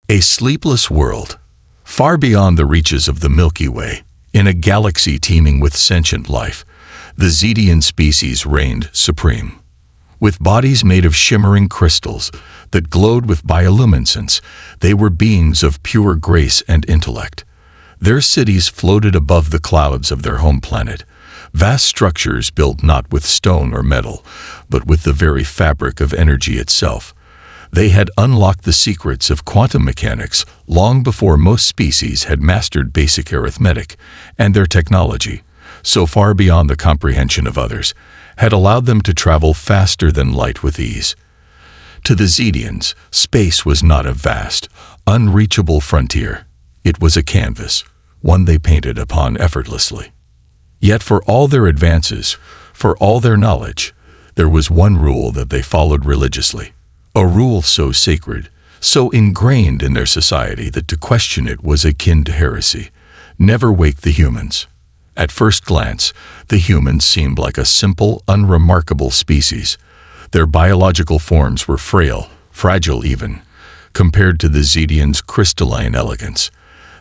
A sleepless world, far beyond the reaches of the Milky Way, in a galaxy teeming with sentient life, the Zedian species reigned supreme. With bodies made of shimmering crystals that glowed with bioluminescence, they were beings of pure grace and intellect. Their cities floated above the clouds of their home planet, vast structures built not with stone or metal, but with the very fabric of energy itself. They had unlocked the secrets of quantum mechanics long before most species had mastered basic arithmetic, and their technology, so far beyond the comprehension of others, had allowed them to travel faster than light with ease. To the Zedians, space was not a vast, unreachable frontier. It was a canvas, one they painted upon effortlessly. Yet for all their advances, for all their knowledge, there was one rule that they followed religiously. A rule so sacred, so ingrained in their society that to question it was akin to heresy. Never wake the humans. At first glance, the humans seemed like a simple, unremarkable species. Their biological forms were frail, fragile even, compared to the Zedians' crystalline elegance.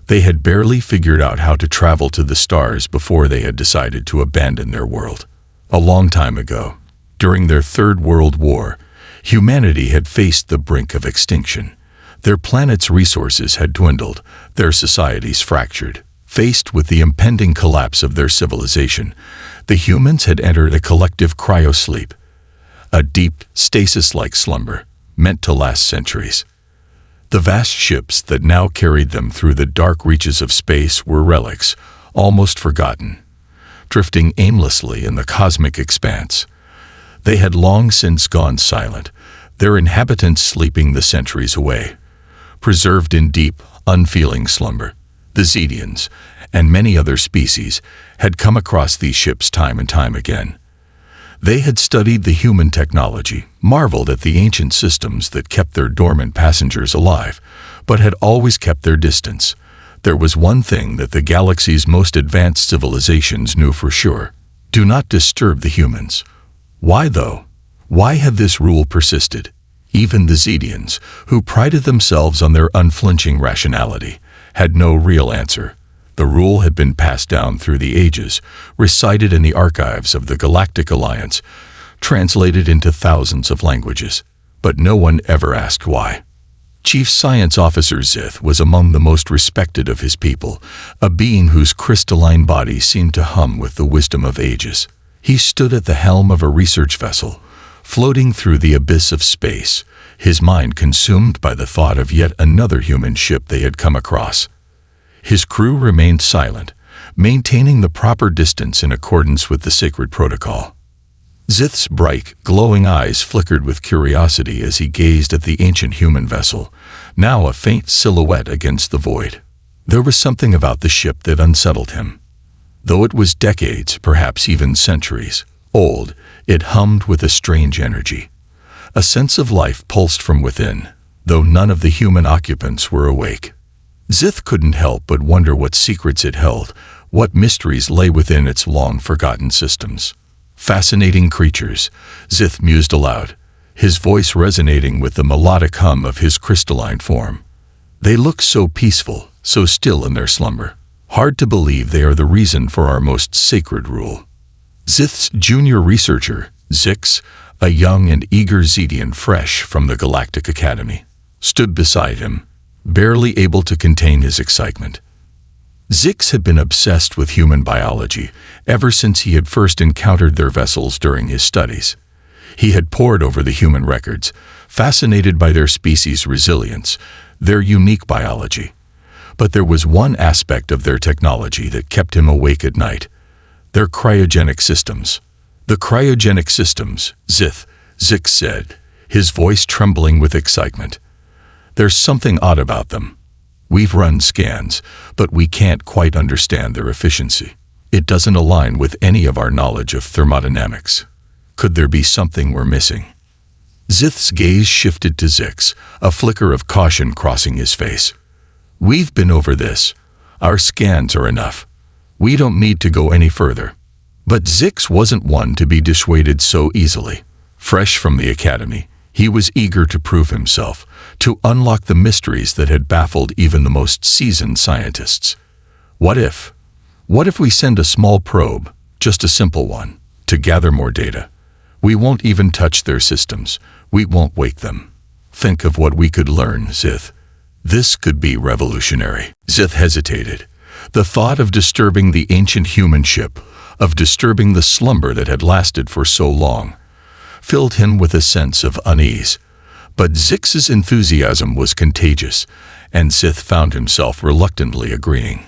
They had barely figured out how to travel to the stars before they had decided to abandon their world. A long time ago, during their Third World War, humanity had faced the brink of extinction. Their planet's resources had dwindled, their societies fractured. Faced with the impending collapse of their civilization, the humans had entered a collective cryosleep, a deep, stasis-like slumber, meant to last centuries. The vast ships that now carried them through the dark reaches of space were relics, almost forgotten, drifting aimlessly in the cosmic expanse. They had long since gone silent, their inhabitants sleeping the centuries away, preserved in deep, unfeeling slumber. The Zedians, and many other species, had come across these ships time and time again. They had studied the human technology, marveled at the ancient systems that kept their dormant passengers alive, but had always kept their distance. There was one thing that the galaxy's most advanced civilizations knew for sure: do not disturb the humans. Why, though? Why had this rule persisted? Even the Zedians, who prided themselves on their unflinching rationality, had no real answer. The rule had been passed down through the ages, recited in the archives of the Galactic Alliance, translated into thousands of languages, but no one ever asked why. Chief Science Officer Zith was among the most respected of his people, a being whose crystalline body seemed to hum with the wisdom of ages. He stood at the helm of a research vessel, floating through the abyss of space, his mind consumed by the thought of yet another human ship they had come across. His crew remained silent, maintaining the proper distance in accordance with the sacred protocol. Zith's bright, glowing eyes flickered with curiosity as he gazed at the ancient human vessel, now a faint silhouette against the void. There was something about the ship that unsettled him. Though it was decades, perhaps even centuries, old, it hummed with a strange energy. A sense of life pulsed from within, though none of the human occupants were awake. Zith couldn't help but wonder what secrets it held, what mysteries lay within its long-forgotten systems. Fascinating creatures, Zith mused aloud, his voice resonating with the melodic hum of his crystalline form. They look so peaceful, so still in their slumber. Hard to believe they are the reason for our most sacred rule. Zith's junior researcher, Zix, a young and eager Zedian fresh from the Galactic Academy, stood beside him, barely able to contain his excitement. Zix had been obsessed with human biology ever since he had first encountered their vessels during his studies. He had pored over the human records, fascinated by their species' resilience, their unique biology. But there was one aspect of their technology that kept him awake at night: their cryogenic systems. The cryogenic systems, Zix said, his voice trembling with excitement. There's something odd about them. We've run scans, but we can't quite understand their efficiency. It doesn't align with any of our knowledge of thermodynamics. Could there be something we're missing? Zith's gaze shifted to Zix, a flicker of caution crossing his face. We've been over this. Our scans are enough. We don't need to go any further. But Zix wasn't one to be dissuaded so easily. Fresh from the academy, He was eager to prove himself, to unlock the mysteries that had baffled even the most seasoned scientists. What if? What if we send a small probe, just a simple one, to gather more data? We won't even touch their systems. We won't wake them. Think of what we could learn, Zith. This could be revolutionary. Zith hesitated. The thought of disturbing the ancient human ship, of disturbing the slumber that had lasted for so long, filled him with a sense of unease. But Zix's enthusiasm was contagious, and Zith found himself reluctantly agreeing.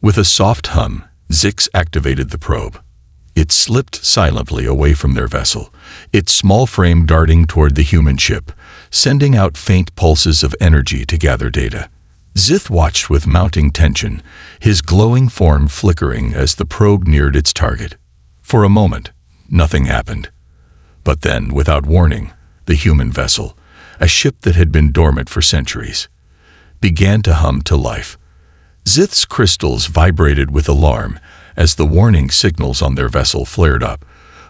With a soft hum, Zix activated the probe. It slipped silently away from their vessel, its small frame darting toward the human ship, sending out faint pulses of energy to gather data. Zith watched with mounting tension, his glowing form flickering as the probe neared its target. For a moment, nothing happened. But then, without warning, the human vessel, a ship that had been dormant for centuries, began to hum to life. Zith's crystals vibrated with alarm as the warning signals on their vessel flared up,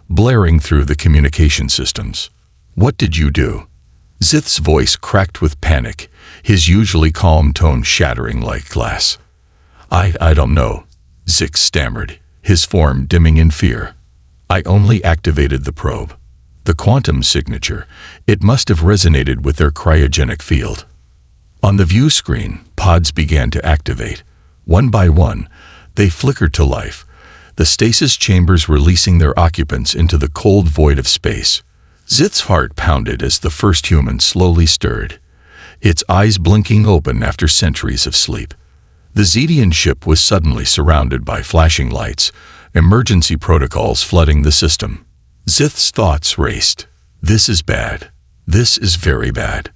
blaring through the communication systems. "What did you do?" Zith's voice cracked with panic, his usually calm tone shattering like glass. I don't know," Zix stammered, his form dimming in fear. "I only activated the probe. The quantum signature, it must have resonated with their cryogenic field." On the view screen, pods began to activate. One by one, they flickered to life, the stasis chambers releasing their occupants into the cold void of space. Zith's heart pounded as the first human slowly stirred, its eyes blinking open after centuries of sleep. The Zedian ship was suddenly surrounded by flashing lights, emergency protocols flooding the system. Zith's thoughts raced. This is bad. This is very bad.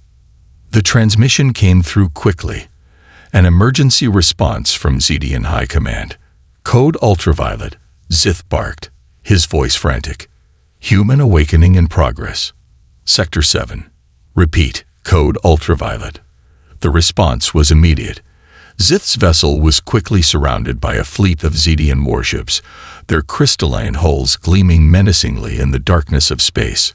The transmission came through quickly. An emergency response from Zedian High Command. "Code Ultraviolet," Zith barked, his voice frantic. "Human awakening in progress. Sector 7. Repeat, Code Ultraviolet." The response was immediate. Zith's vessel was quickly surrounded by a fleet of Zedian warships, their crystalline hulls gleaming menacingly in the darkness of space.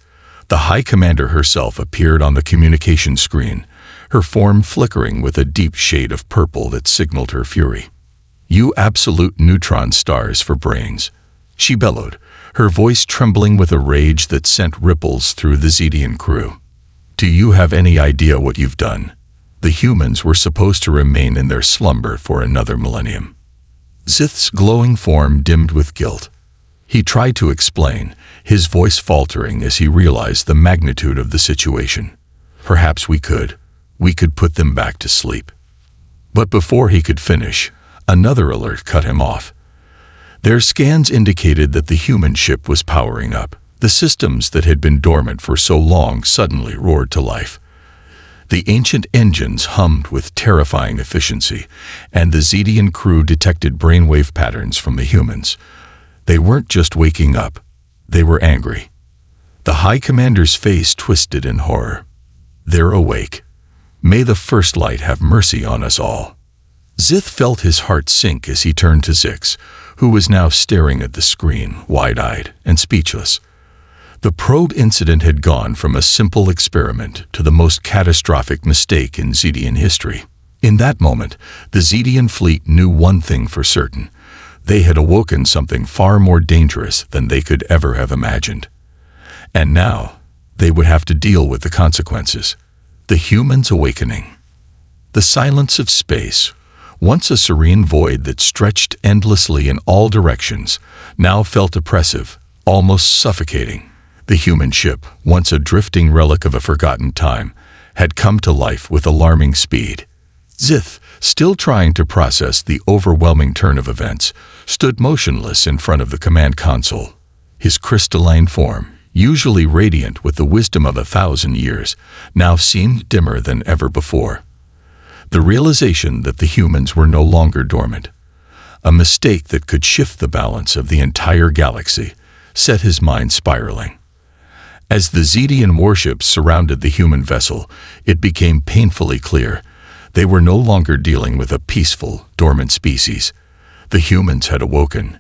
The High Commander herself appeared on the communication screen, her form flickering with a deep shade of purple that signaled her fury. "You absolute neutron stars for brains," she bellowed, her voice trembling with a rage that sent ripples through the Zedian crew. "Do you have any idea what you've done? The humans were supposed to remain in their slumber for another millennium." Zith's glowing form dimmed with guilt. He tried to explain, his voice faltering as he realized the magnitude of the situation. "Perhaps we could put them back to sleep." But before he could finish, another alert cut him off. Their scans indicated that the human ship was powering up. The systems that had been dormant for so long suddenly roared to life. The ancient engines hummed with terrifying efficiency, and the Zedian crew detected brainwave patterns from the humans. They weren't just waking up, they were angry. The High Commander's face twisted in horror. "They're awake. May the First Light have mercy on us all." Zith felt his heart sink as he turned to Zix, who was now staring at the screen, wide-eyed and speechless. The probe incident had gone from a simple experiment to the most catastrophic mistake in Zedian history. In that moment, the Zedian fleet knew one thing for certain. They had awoken something far more dangerous than they could ever have imagined. And now, they would have to deal with the consequences. The humans' awakening. The silence of space, once a serene void that stretched endlessly in all directions, now felt oppressive, almost suffocating. The human ship, once a drifting relic of a forgotten time, had come to life with alarming speed. Zith, still trying to process the overwhelming turn of events, stood motionless in front of the command console. His crystalline form, usually radiant with the wisdom of 1,000 years, now seemed dimmer than ever before. The realization that the humans were no longer dormant, a mistake that could shift the balance of the entire galaxy, set his mind spiraling. As the Zedian warships surrounded the human vessel, it became painfully clear they were no longer dealing with a peaceful, dormant species. The humans had awoken.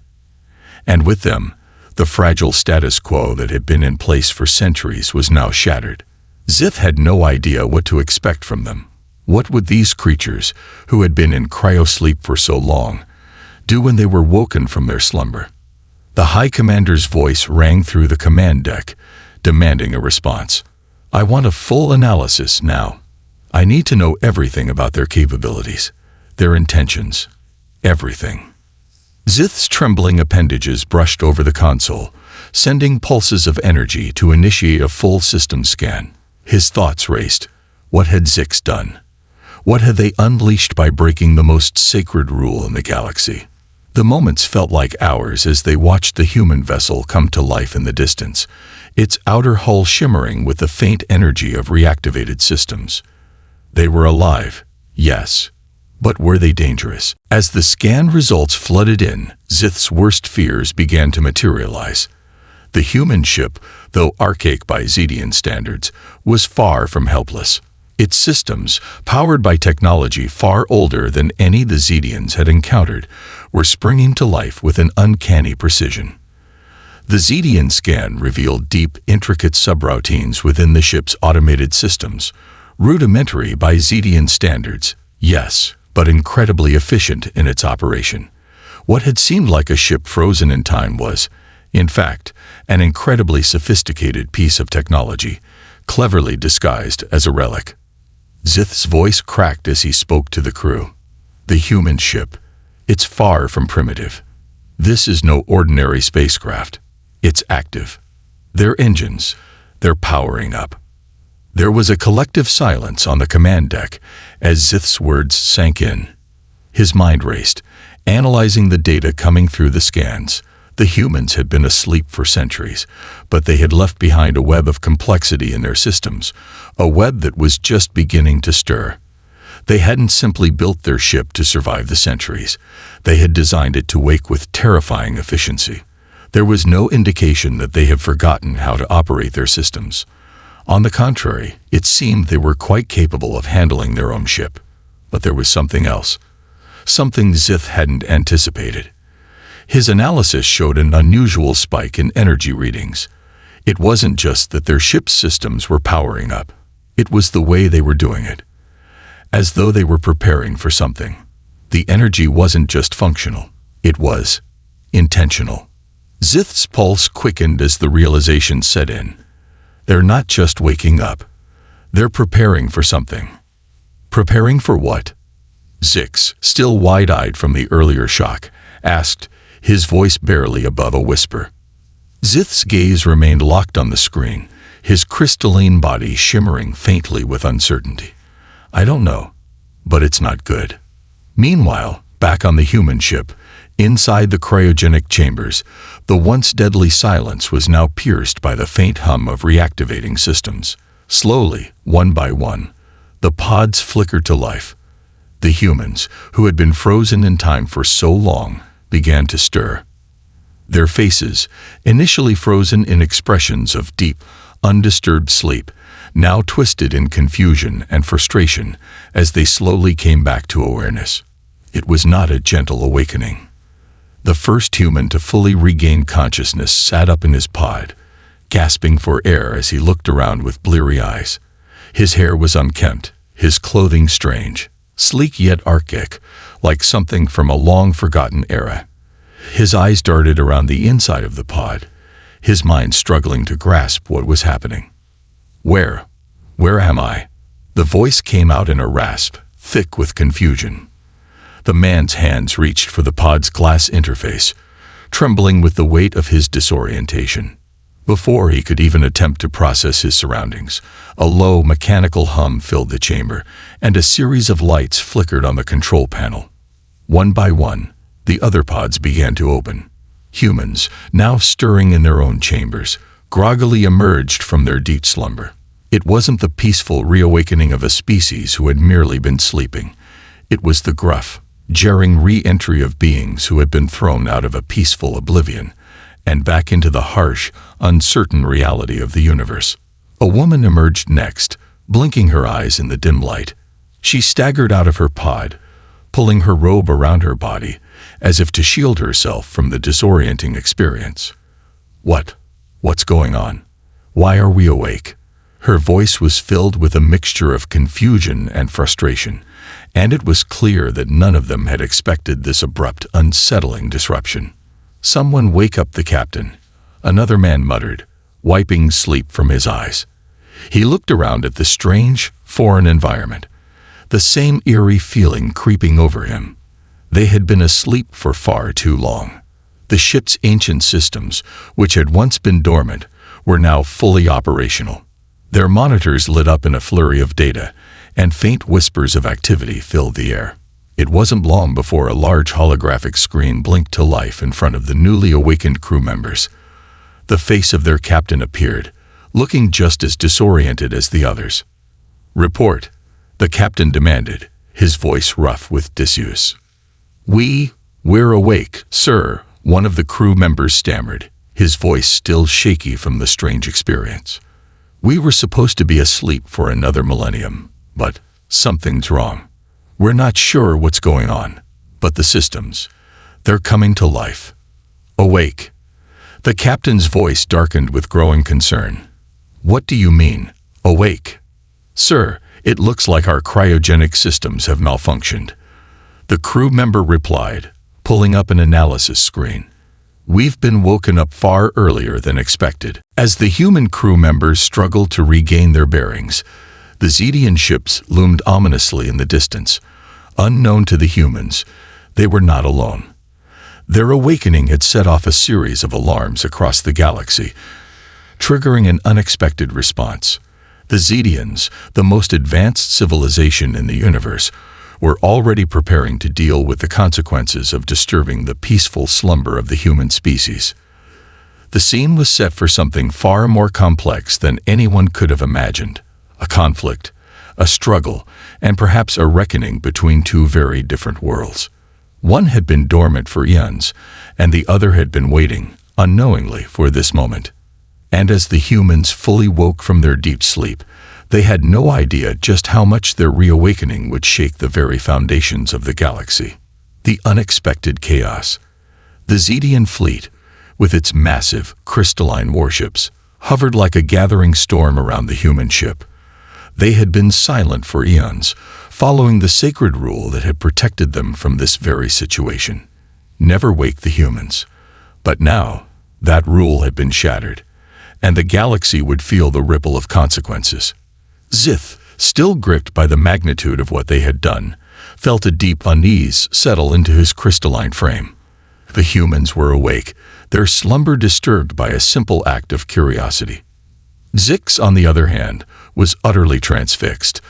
And with them, the fragile status quo that had been in place for centuries was now shattered. Zith had no idea what to expect from them. What would these creatures, who had been in cryosleep for so long, do when they were woken from their slumber? The High Commander's voice rang through the command deck, demanding a response. I want a full analysis now. I need to know everything about their capabilities, their intentions, everything. Zith's trembling appendages brushed over the console, sending pulses of energy to initiate a full system scan. His thoughts raced. What had Zix done? What had they unleashed by breaking the most sacred rule in the galaxy? The moments felt like hours as they watched the human vessel come to life in the distance, its outer hull shimmering with the faint energy of reactivated systems. They were alive, yes. But were they dangerous? As the scan results flooded in, Zith's worst fears began to materialize. The human ship, though archaic by Zedian standards, was far from helpless. Its systems, powered by technology far older than any the Zedians had encountered, were springing to life with an uncanny precision. The Zedian scan revealed deep, intricate subroutines within the ship's automated systems, rudimentary by Zedian standards, yes, but incredibly efficient in its operation. What had seemed like a ship frozen in time was, in fact, an incredibly sophisticated piece of technology, cleverly disguised as a relic. Zith's voice cracked as he spoke to the crew. The human ship. It's far from primitive. This is no ordinary spacecraft. It's active. Their engines, they're powering up. There was a collective silence on the command deck as Zith's words sank in. His mind raced, analyzing the data coming through the scans. The humans had been asleep for centuries, but they had left behind a web of complexity in their systems, a web that was just beginning to stir. They hadn't simply built their ship to survive the centuries. They had designed it to wake with terrifying efficiency. There was no indication that they had forgotten how to operate their systems. On the contrary, it seemed they were quite capable of handling their own ship. But there was something else. Something Zith hadn't anticipated. His analysis showed an unusual spike in energy readings. It wasn't just that their ship's systems were powering up. It was the way they were doing it. As though they were preparing for something. The energy wasn't just functional. It was intentional. Zith's pulse quickened as the realization set in. They're not just waking up. They're preparing for something. Preparing for what? Zix, still wide-eyed from the earlier shock, asked, his voice barely above a whisper. Zith's gaze remained locked on the screen, his crystalline body shimmering faintly with uncertainty. I don't know, but it's not good. Meanwhile, back on the human ship, inside the cryogenic chambers, the once deadly silence was now pierced by the faint hum of reactivating systems. Slowly, one by one, the pods flickered to life. The humans, who had been frozen in time for so long, began to stir. Their faces, initially frozen in expressions of deep, undisturbed sleep, now twisted in confusion and frustration as they slowly came back to awareness. It was not a gentle awakening. The first human to fully regain consciousness sat up in his pod, gasping for air as he looked around with bleary eyes. His hair was unkempt, his clothing strange, sleek yet archaic, like something from a long-forgotten era. His eyes darted around the inside of the pod, his mind struggling to grasp what was happening. Where am I? The voice came out in a rasp, thick with confusion. The man's hands reached for the pod's glass interface, trembling with the weight of his disorientation. Before he could even attempt to process his surroundings, a low mechanical hum filled the chamber, and a series of lights flickered on the control panel. One by one, the other pods began to open. Humans, now stirring in their own chambers, groggily emerged from their deep slumber. It wasn't the peaceful reawakening of a species who had merely been sleeping. It was the gruff, jarring re-entry of beings who had been thrown out of a peaceful oblivion and back into the harsh, uncertain reality of the universe. A woman emerged next, blinking her eyes in the dim light. She staggered out of her pod, pulling her robe around her body, as if to shield herself from the disorienting experience. What's going on? Why are we awake? Her voice was filled with a mixture of confusion and frustration, and it was clear that none of them had expected this abrupt, unsettling disruption. "Someone wake up the captain," another man muttered, wiping sleep from his eyes. He looked around at the strange, foreign environment, the same eerie feeling creeping over him. They had been asleep for far too long. The ship's ancient systems, which had once been dormant, were now fully operational. Their monitors lit up in a flurry of data, and faint whispers of activity filled the air. It wasn't long before a large holographic screen blinked to life in front of the newly awakened crew members. The face of their captain appeared, looking just as disoriented as the others. "Report," the captain demanded, his voice rough with disuse. We're awake, sir," one of the crew members stammered, his voice still shaky from the strange experience. "We were supposed to be asleep for another millennium, but something's wrong. We're not sure what's going on, but the systems, they're coming to life." "Awake." The captain's voice darkened with growing concern. "What do you mean, awake?" "Sir, it looks like our cryogenic systems have malfunctioned," the crew member replied, pulling up an analysis screen. "We've been woken up far earlier than expected." As the human crew members struggled to regain their bearings, the Zedian ships loomed ominously in the distance. Unknown to the humans, they were not alone. Their awakening had set off a series of alarms across the galaxy, triggering an unexpected response. The Zedians, the most advanced civilization in the universe, were already preparing to deal with the consequences of disturbing the peaceful slumber of the human species. The scene was set for something far more complex than anyone could have imagined: a conflict, a struggle, and perhaps a reckoning between two very different worlds. One had been dormant for eons, and the other had been waiting, unknowingly, for this moment. And as the humans fully woke from their deep sleep, they had no idea just how much their reawakening would shake the very foundations of the galaxy. The unexpected chaos. The Zedian fleet, with its massive, crystalline warships, hovered like a gathering storm around the human ship. They had been silent for eons, following the sacred rule that had protected them from this very situation: never wake the humans. But now, that rule had been shattered, and the galaxy would feel the ripple of consequences. Zith, still gripped by the magnitude of what they had done, felt a deep unease settle into his crystalline frame. The humans were awake, their slumber disturbed by a simple act of curiosity. Zix, on the other hand, was utterly transfixed,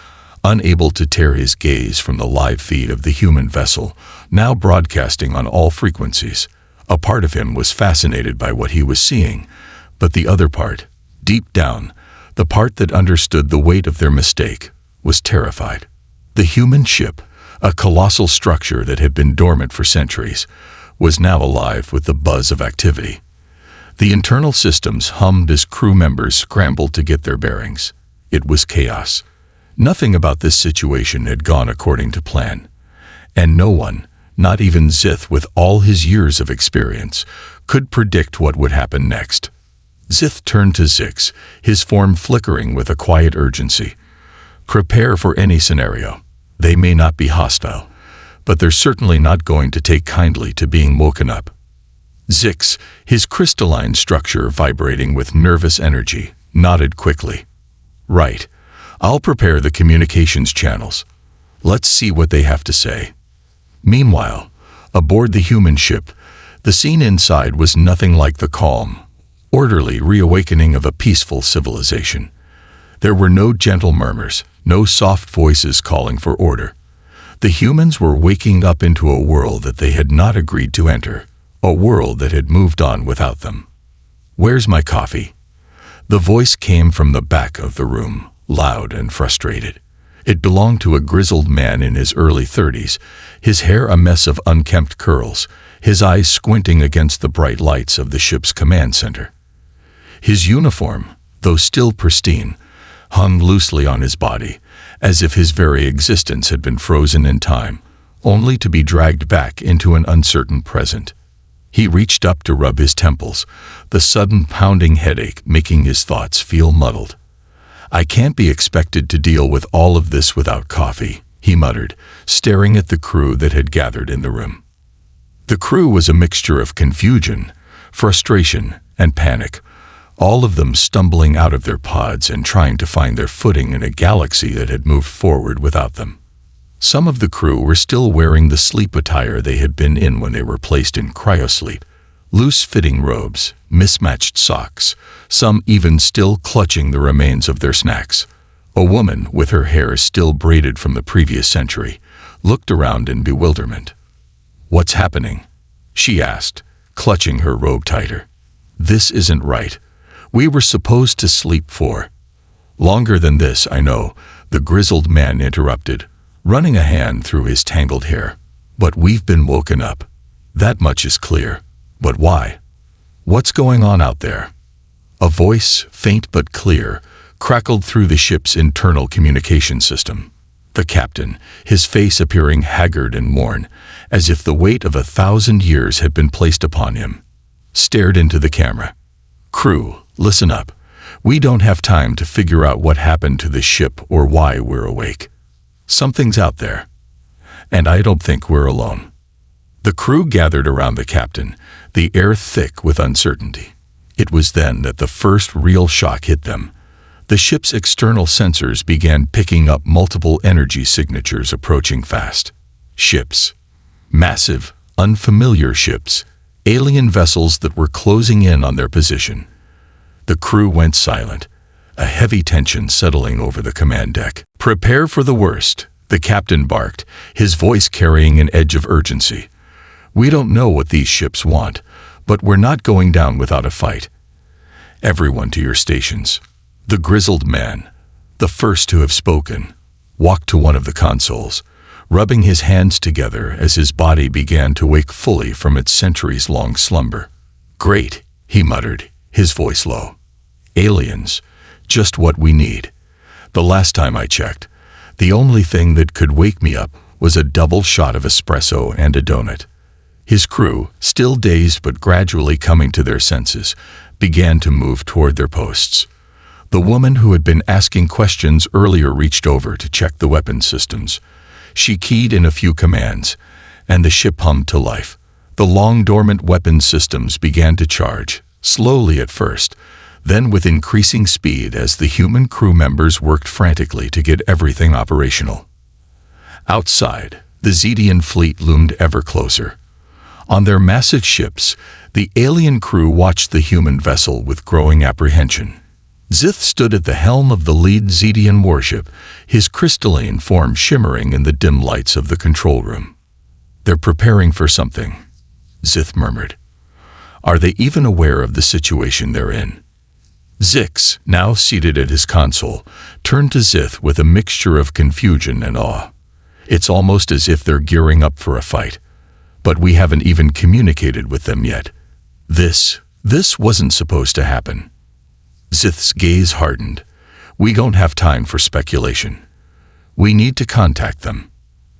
unable to tear his gaze from the live feed of the human vessel, now broadcasting on all frequencies. A part of him was fascinated by what he was seeing, but the other part, deep down, the part that understood the weight of their mistake, was terrified. The human ship, a colossal structure that had been dormant for centuries, was now alive with the buzz of activity. The internal systems hummed as crew members scrambled to get their bearings. It was chaos. Nothing about this situation had gone according to plan, and no one, not even Zith with all his years of experience, could predict what would happen next. Zith turned to Zix, his form flickering with a quiet urgency. "Prepare for any scenario. They may not be hostile, but they're certainly not going to take kindly to being woken up." Zix, his crystalline structure vibrating with nervous energy, nodded quickly. "Right. I'll prepare the communications channels. Let's see what they have to say." Meanwhile, aboard the human ship, the scene inside was nothing like the calm, orderly reawakening of a peaceful civilization. There were no gentle murmurs, no soft voices calling for order. The humans were waking up into a world that they had not agreed to enter, a world that had moved on without them. "Where's my coffee?" The voice came from the back of the room, loud and frustrated. It belonged to a grizzled man in his early 30s, his hair a mess of unkempt curls, his eyes squinting against the bright lights of the ship's command center. His uniform, though still pristine, hung loosely on his body, as if his very existence had been frozen in time, only to be dragged back into an uncertain present. He reached up to rub his temples, the sudden pounding headache making his thoughts feel muddled. "I can't be expected to deal with all of this without coffee," he muttered, staring at the crew that had gathered in the room. The crew was a mixture of confusion, frustration, and panic, all of them stumbling out of their pods and trying to find their footing in a galaxy that had moved forward without them. Some of the crew were still wearing the sleep attire they had been in when they were placed in cryosleep, loose-fitting robes, mismatched socks, some even still clutching the remains of their snacks. A woman, with her hair still braided from the previous century, looked around in bewilderment. "What's happening?" she asked, clutching her robe tighter. "This isn't right. We were supposed to sleep for longer than this, I know," the grizzled man interrupted, running a hand through his tangled hair. "But we've been woken up. That much is clear. But why? What's going on out there?" A voice, faint but clear, crackled through the ship's internal communication system. The captain, his face appearing haggard and worn, as if the weight of 1,000 years had been placed upon him, stared into the camera. "Crew, listen up. We don't have time to figure out what happened to the ship or why we're awake. Something's out there. And I don't think we're alone." The crew gathered around the captain, the air thick with uncertainty. It was then that the first real shock hit them. The ship's external sensors began picking up multiple energy signatures approaching fast. Ships. Massive, unfamiliar ships. Alien vessels that were closing in on their position. The crew went silent, a heavy tension settling over the command deck. "Prepare for the worst," the captain barked, his voice carrying an edge of urgency. "We don't know what these ships want, but we're not going down without a fight. Everyone to your stations." The grizzled man, the first to have spoken, walked to one of the consoles, rubbing his hands together as his body began to wake fully from its centuries-long slumber. "Great," he muttered, his voice low. "Aliens, just what we need. The last time I checked, the only thing that could wake me up was a double shot of espresso and a donut." His crew, still dazed but gradually coming to their senses, began to move toward their posts. The woman who had been asking questions earlier reached over to check the weapon systems. She keyed in a few commands, and the ship hummed to life. The long-dormant weapon systems began to charge, slowly at first, then with increasing speed as the human crew members worked frantically to get everything operational. Outside, the Zedian fleet loomed ever closer. On their massive ships, the alien crew watched the human vessel with growing apprehension. Zith stood at the helm of the lead Zedian warship, his crystalline form shimmering in the dim lights of the control room. "They're preparing for something," Zith murmured. "Are they even aware of the situation they're in?" Zix, now seated at his console, turned to Zith with a mixture of confusion and awe. "It's almost as if they're gearing up for a fight. But we haven't even communicated with them yet. This wasn't supposed to happen." Zith's gaze hardened. "We don't have time for speculation. We need to contact them.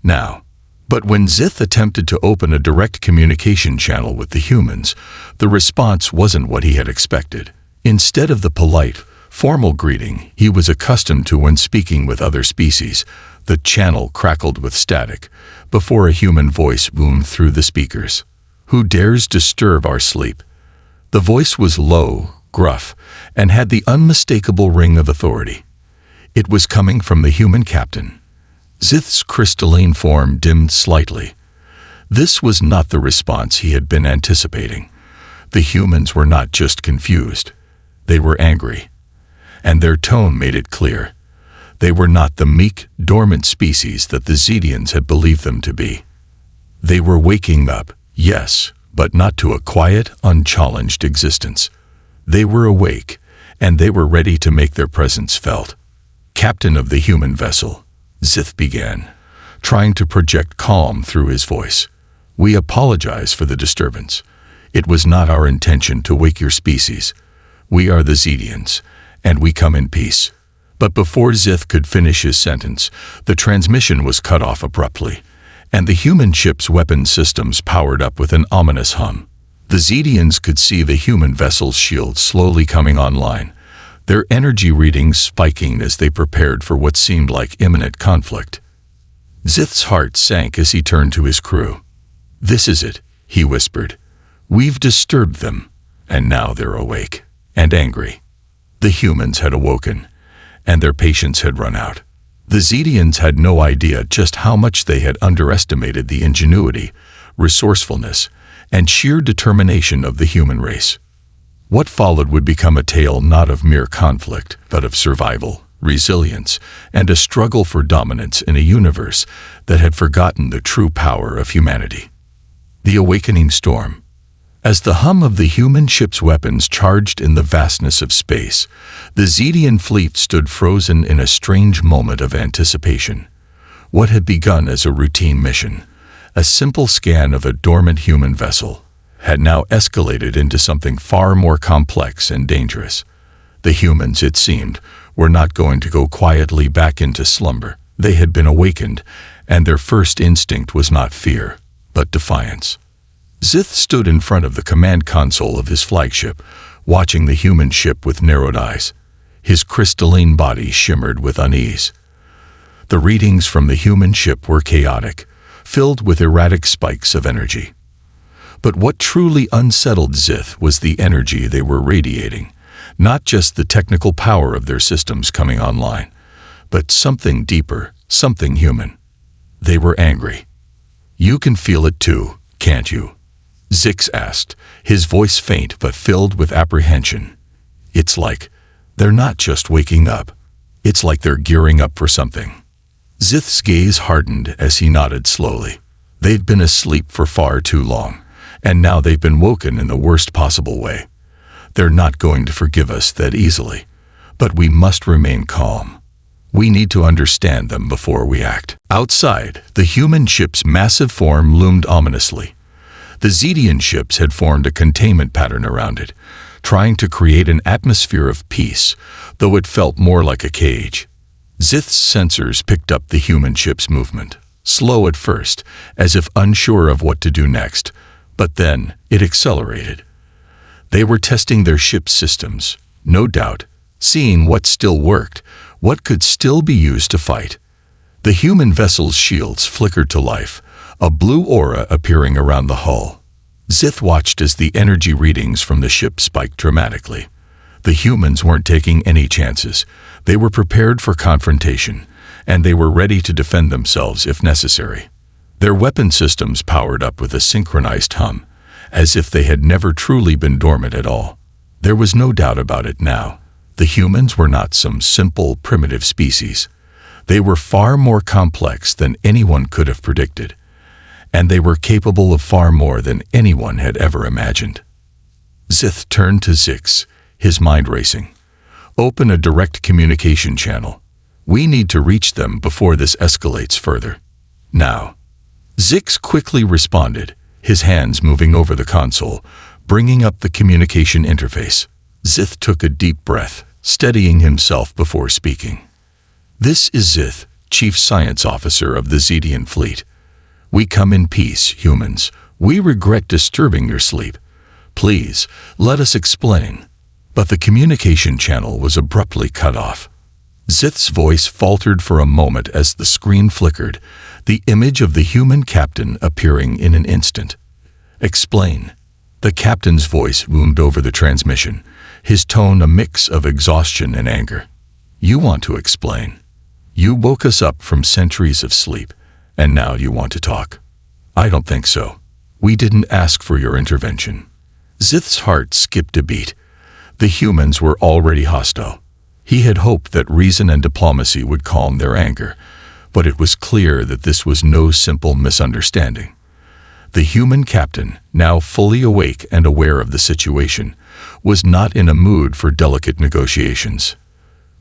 Now." But when Zith attempted to open a direct communication channel with the humans, the response wasn't what he had expected. Instead of the polite, formal greeting he was accustomed to when speaking with other species, the channel crackled with static, before a human voice boomed through the speakers. "Who dares disturb our sleep?" The voice was low, gruff, and had the unmistakable ring of authority. It was coming from the human captain. Zith's crystalline form dimmed slightly. This was not the response he had been anticipating. The humans were not just confused. They were angry. And their tone made it clear. They were not the meek, dormant species that the Zedians had believed them to be. They were waking up, yes, but not to a quiet, unchallenged existence. They were awake, and they were ready to make their presence felt. "Captain of the human vessel," Zith began, trying to project calm through his voice. "We apologize for the disturbance. It was not our intention to wake your species. We are the Zedians, and we come in peace." But before Zith could finish his sentence, the transmission was cut off abruptly, and the human ship's weapon systems powered up with an ominous hum. The Zedians could see the human vessel's shield slowly coming online, their energy readings spiking as they prepared for what seemed like imminent conflict. Zith's heart sank as he turned to his crew. "This is it," he whispered. "We've disturbed them, and now they're awake and angry." The humans had awoken, and their patience had run out. The Zedians had no idea just how much they had underestimated the ingenuity, resourcefulness, and sheer determination of the human race. What followed would become a tale not of mere conflict, but of survival, resilience, and a struggle for dominance in a universe that had forgotten the true power of humanity. The awakening storm. As the hum of the human ship's weapons charged in the vastness of space, the Zedian fleet stood frozen in a strange moment of anticipation. What had begun as a routine mission, a simple scan of a dormant human vessel, had now escalated into something far more complex and dangerous. The humans, it seemed, were not going to go quietly back into slumber. They had been awakened, and their first instinct was not fear, but defiance. Zith stood in front of the command console of his flagship, watching the human ship with narrowed eyes. His crystalline body shimmered with unease. The readings from the human ship were chaotic, filled with erratic spikes of energy. But what truly unsettled Zith was the energy they were radiating, not just the technical power of their systems coming online, but something deeper, something human. They were angry. "You can feel it too, can't you?" Zix asked, his voice faint but filled with apprehension. "It's like they're not just waking up. It's like they're gearing up for something." Zith's gaze hardened as he nodded slowly. They'd been asleep for far too long, and now they've been woken in the worst possible way. They're not going to forgive us that easily, but we must remain calm. We need to understand them before we act. Outside, the human ship's massive form loomed ominously. The Zedian ships had formed a containment pattern around it, trying to create an atmosphere of peace, though it felt more like a cage. Zith's sensors picked up the human ship's movement, slow at first, as if unsure of what to do next, but then it accelerated. They were testing their ship's systems, no doubt, seeing what still worked, what could still be used to fight. The human vessel's shields flickered to life, a blue aura appearing around the hull. Zith watched as the energy readings from the ship spiked dramatically. The humans weren't taking any chances. They were prepared for confrontation, and they were ready to defend themselves if necessary. Their weapon systems powered up with a synchronized hum, as if they had never truly been dormant at all. There was no doubt about it now. The humans were not some simple, primitive species. They were far more complex than anyone could have predicted, and they were capable of far more than anyone had ever imagined. Zith turned to Zix, his mind racing. "Open a direct communication channel. We need to reach them before this escalates further. Now." Zix quickly responded, his hands moving over the console, bringing up the communication interface. Zith took a deep breath, steadying himself before speaking. "This is Zith, Chief Science Officer of the Zedian Fleet. We come in peace, humans. We regret disturbing your sleep. Please, let us explain." But the communication channel was abruptly cut off. Zith's voice faltered for a moment as the screen flickered, the image of the human captain appearing in an instant. "Explain." The captain's voice boomed over the transmission, his tone a mix of exhaustion and anger. "You want to explain? You woke us up from centuries of sleep, and now you want to talk? I don't think so. We didn't ask for your intervention." Zith's heart skipped a beat. The humans were already hostile. He had hoped that reason and diplomacy would calm their anger, but it was clear that this was no simple misunderstanding. The human captain, now fully awake and aware of the situation, was not in a mood for delicate negotiations.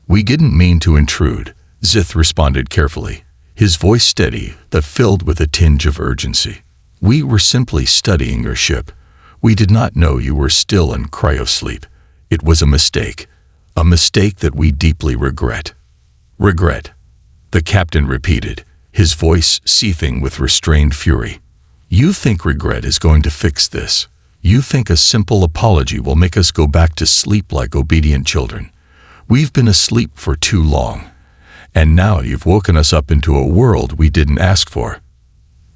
"We didn't mean to intrude," Zith responded carefully, his voice steady but filled with a tinge of urgency. "We were simply studying your ship. We did not know you were still in cryosleep. It was a mistake that we deeply regret." "Regret?" the captain repeated, his voice seething with restrained fury. "You think regret is going to fix this? You think a simple apology will make us go back to sleep like obedient children? We've been asleep for too long, and now you've woken us up into a world we didn't ask for."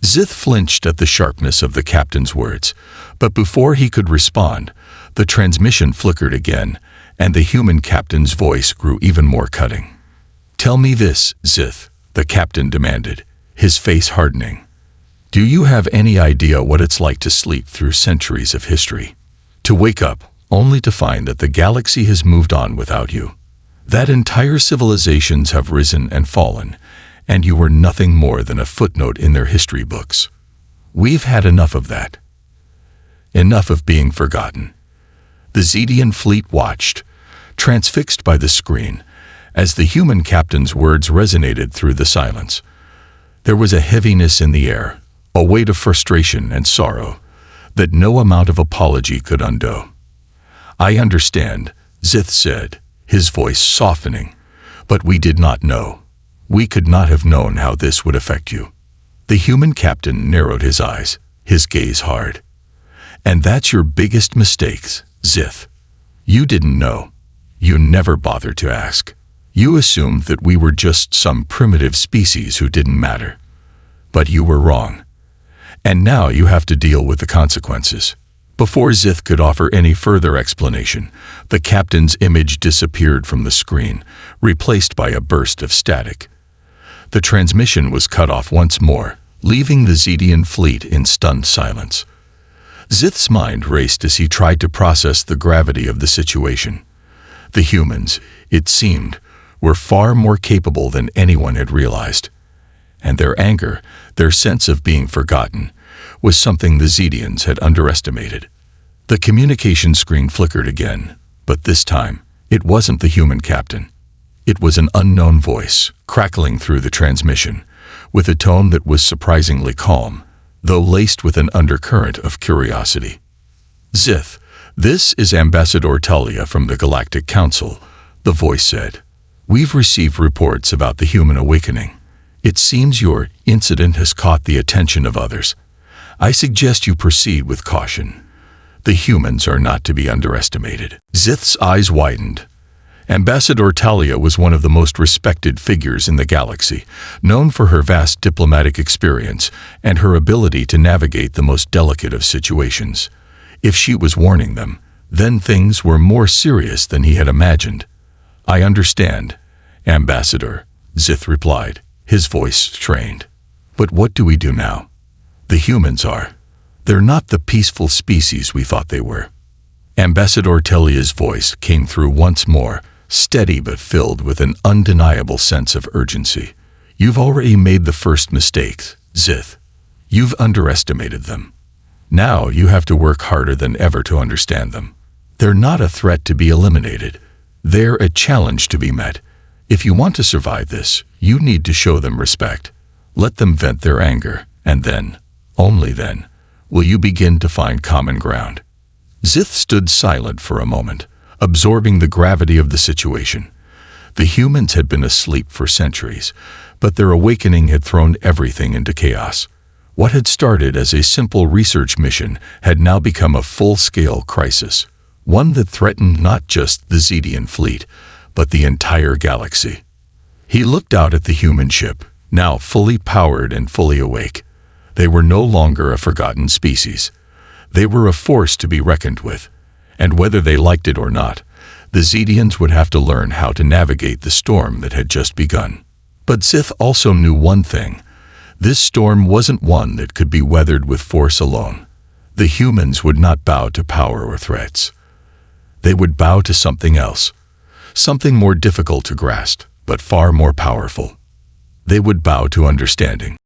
Zith flinched at the sharpness of the captain's words, but before he could respond, the transmission flickered again, and the human captain's voice grew even more cutting. "Tell me this, Zith," the captain demanded, his face hardening. "Do you have any idea what it's like to sleep through centuries of history? To wake up only to find that the galaxy has moved on without you? That entire civilizations have risen and fallen, and you were nothing more than a footnote in their history books. We've had enough of that. Enough of being forgotten." The Zedian fleet watched, transfixed by the screen, as the human captain's words resonated through the silence. There was a heaviness in the air, a weight of frustration and sorrow that no amount of apology could undo. "I understand," Zith said, his voice softening, "but we did not know. We could not have known how this would affect you." The human captain narrowed his eyes, his gaze hard. "And that's your biggest mistake, Zith. You didn't know. You never bothered to ask. You assumed that we were just some primitive species who didn't matter. But you were wrong. And now you have to deal with the consequences." Before Zith could offer any further explanation, the captain's image disappeared from the screen, replaced by a burst of static. The transmission was cut off once more, leaving the Zedian fleet in stunned silence. Zith's mind raced as he tried to process the gravity of the situation. The humans, it seemed, were far more capable than anyone had realized. And their anger, their sense of being forgotten, was something the Zedians had underestimated. The communication screen flickered again, but this time, it wasn't the human captain. It was an unknown voice, crackling through the transmission, with a tone that was surprisingly calm, though laced with an undercurrent of curiosity. "Zith, this is Ambassador Talia from the Galactic Council," the voice said. "We've received reports about the human awakening. It seems your incident has caught the attention of others. I suggest you proceed with caution. The humans are not to be underestimated." Zith's eyes widened. Ambassador Talia was one of the most respected figures in the galaxy, known for her vast diplomatic experience and her ability to navigate the most delicate of situations. If she was warning them, then things were more serious than he had imagined. "I understand, Ambassador," Zith replied, his voice strained. "But what do we do now? The humans they're not the peaceful species we thought they were." Ambassador Talia's voice came through once more, steady but filled with an undeniable sense of urgency. "You've already made the first mistakes, Zith. You've underestimated them. Now you have to work harder than ever to understand them. They're not a threat to be eliminated. They're a challenge to be met. If you want to survive this, you need to show them respect. Let them vent their anger, and then, only then, will you begin to find common ground." Zith stood silent for a moment, absorbing the gravity of the situation. The humans had been asleep for centuries, but their awakening had thrown everything into chaos. What had started as a simple research mission had now become a full-scale crisis, one that threatened not just the Zedian fleet, but the entire galaxy. He looked out at the human ship, now fully powered and fully awake. They were no longer a forgotten species. They were a force to be reckoned with, and whether they liked it or not, the Zedians would have to learn how to navigate the storm that had just begun. But Zith also knew one thing. This storm wasn't one that could be weathered with force alone. The humans would not bow to power or threats. They would bow to something else, something more difficult to grasp, but far more powerful. They would bow to understanding.